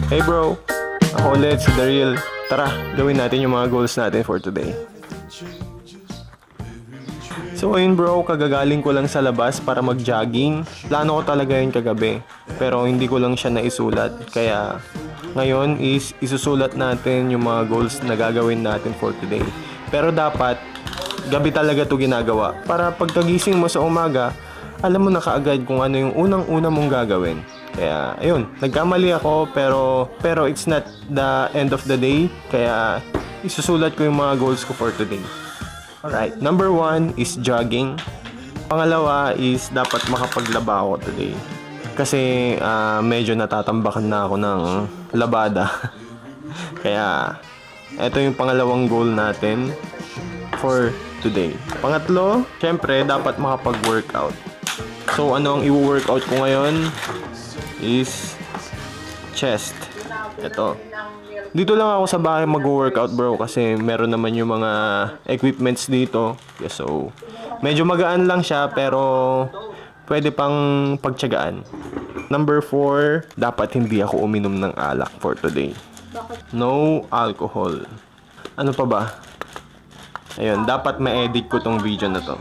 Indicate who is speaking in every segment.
Speaker 1: Hey bro, ako ulit si Daryl. Tara, gawin natin yung mga goals natin for today. So ayun bro, kagagaling ko lang sa labas para mag-jogging. Plano ko talaga yun kagabi, pero hindi ko lang siya naisulat. Kaya ngayon is isusulat natin yung mga goals na gagawin natin for today. Pero dapat, gabi talaga to ginagawa. Para pagkagising mo sa umaga, alam mo na kaagad kung ano yung unang-una mong gagawin. Kaya, ayun, nagkamali ako pero it's not the end of the day. Kaya, isusulat ko yung mga goals ko for today. Alright, number 1 is jogging. Pangalawa is dapat makapaglaba ako today. Kasi, medyo natatambakan na ako ng labada. Kaya, ito yung pangalawang goal natin for today. Pangatlo, syempre, dapat makapag-workout. So, ano ang i-workout ko ngayon? Is chest. Ito. Dito lang ako sa bahay mag-workout bro kasi meron naman yung mga equipments dito. So, medyo magaan lang siya pero pwede pang pagtiyagaan. Number 4, dapat hindi ako uminom ng alak for today. No alcohol. Ano pa ba? Ayun, dapat ma-edit ko tong video na to.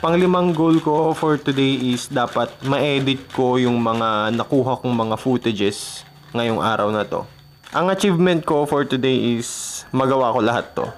Speaker 1: Panglimang goal ko for today is dapat ma-edit ko yung mga nakuha kong mga footages ngayong araw na to. Ang achievement ko for today is magawa ko lahat to.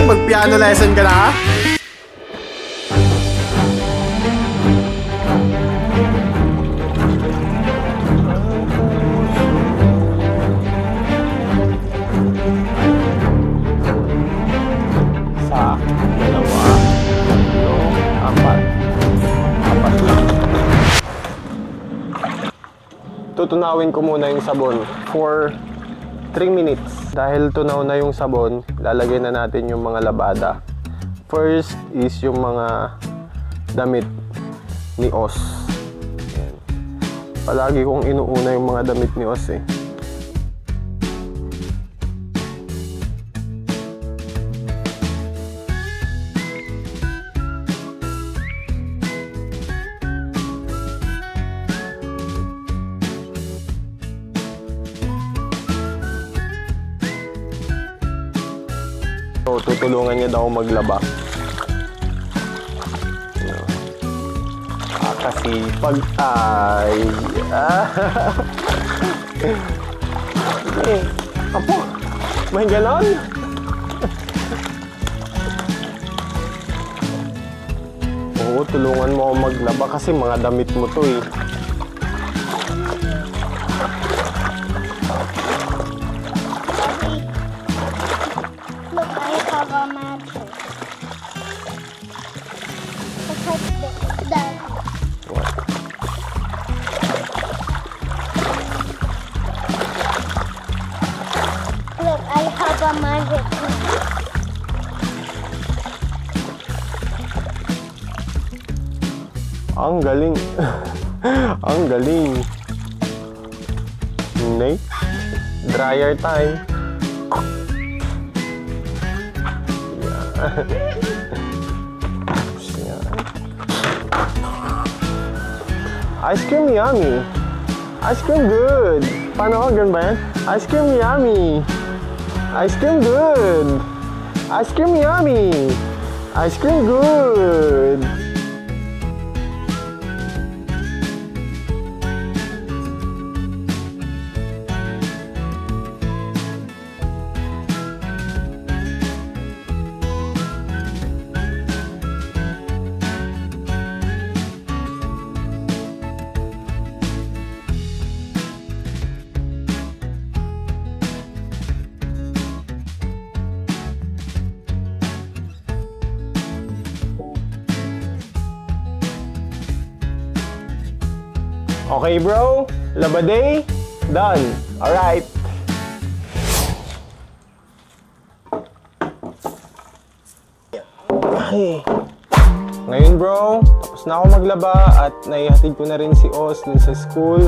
Speaker 1: Mag-piano lesson ka na? Sa dalawa, tatlo, apat. Apat lang. Tutunawin ko muna yung sabon for 3 minutes. Dahil tunaw na yung sabon, lalagay na natin yung mga labada. First is yung mga damit ni Os. Ayan. Palagi kong inuuna yung mga damit ni Os eh. So, tutulungan niya daw maglaba. Kasi pag ay apo, may ganon. Oo, tulungan mo ako maglaba kasi mga damit mo to eh. Ang galing. Ang galing. Nate, dryer time. Ice cream yummy. Ice cream good. Paano? Ganun ba yan? Ice cream yummy. Ice cream good. Ice cream yummy. Ice cream good. Okay bro, laba day, done. Alright. Okay. Ngayon bro, tapos na ako maglaba at naihatid ko na rin si Oz dun sa school.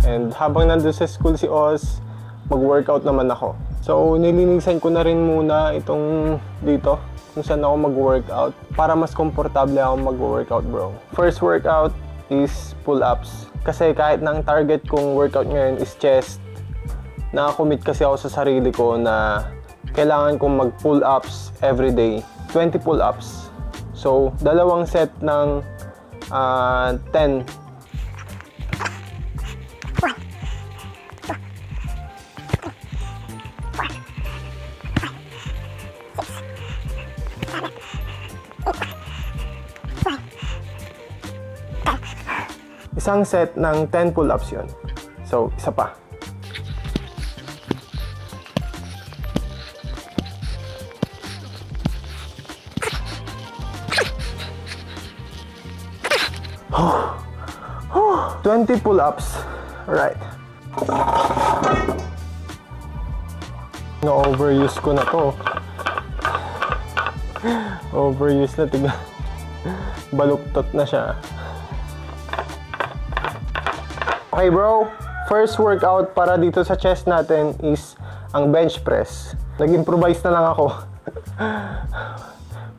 Speaker 1: And habang nandun sa school si Oz, mag-workout naman ako. So nilinisan ko na rin muna itong dito kung saan ako mag-workout para mas komportable ako mag-workout bro. First workout is pull-ups. Kasi kahit na ang target kong workout ngayon is chest, nakakommit kasi ako sa sarili ko na kailangan kong mag-pull-ups everyday. 20 pull-ups. So, dalawang set ng 10. Isang set ng 10 pull-ups yun. So, isa pa. Oh. 20 pull-ups. Alright. Na-overuse ko na to. Overuse na, tiga. Baluktot na siya. Okay bro, first workout para dito sa chest natin is ang bench press. Nag-improvise na lang ako.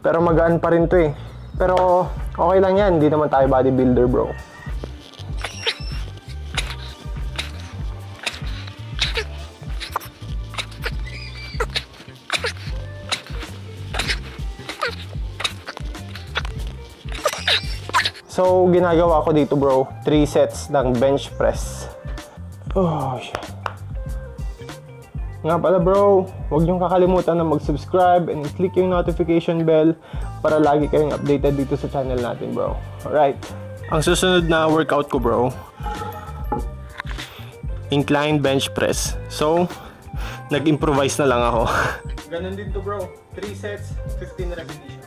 Speaker 1: Pero magaan pa rin to eh. Pero okay lang yan, hindi naman tayo bodybuilder bro. So, ginagawa ko dito bro, 3 sets ng bench press. Oh, shit. Nga pala bro, huwag niyong kakalimutan na mag-subscribe and click yung notification bell para lagi kayong updated dito sa channel natin bro. Alright. Ang susunod na workout ko bro, incline bench press. So, nag-improvise na lang ako. Ganun din to bro, 3 sets, 15 repetitions.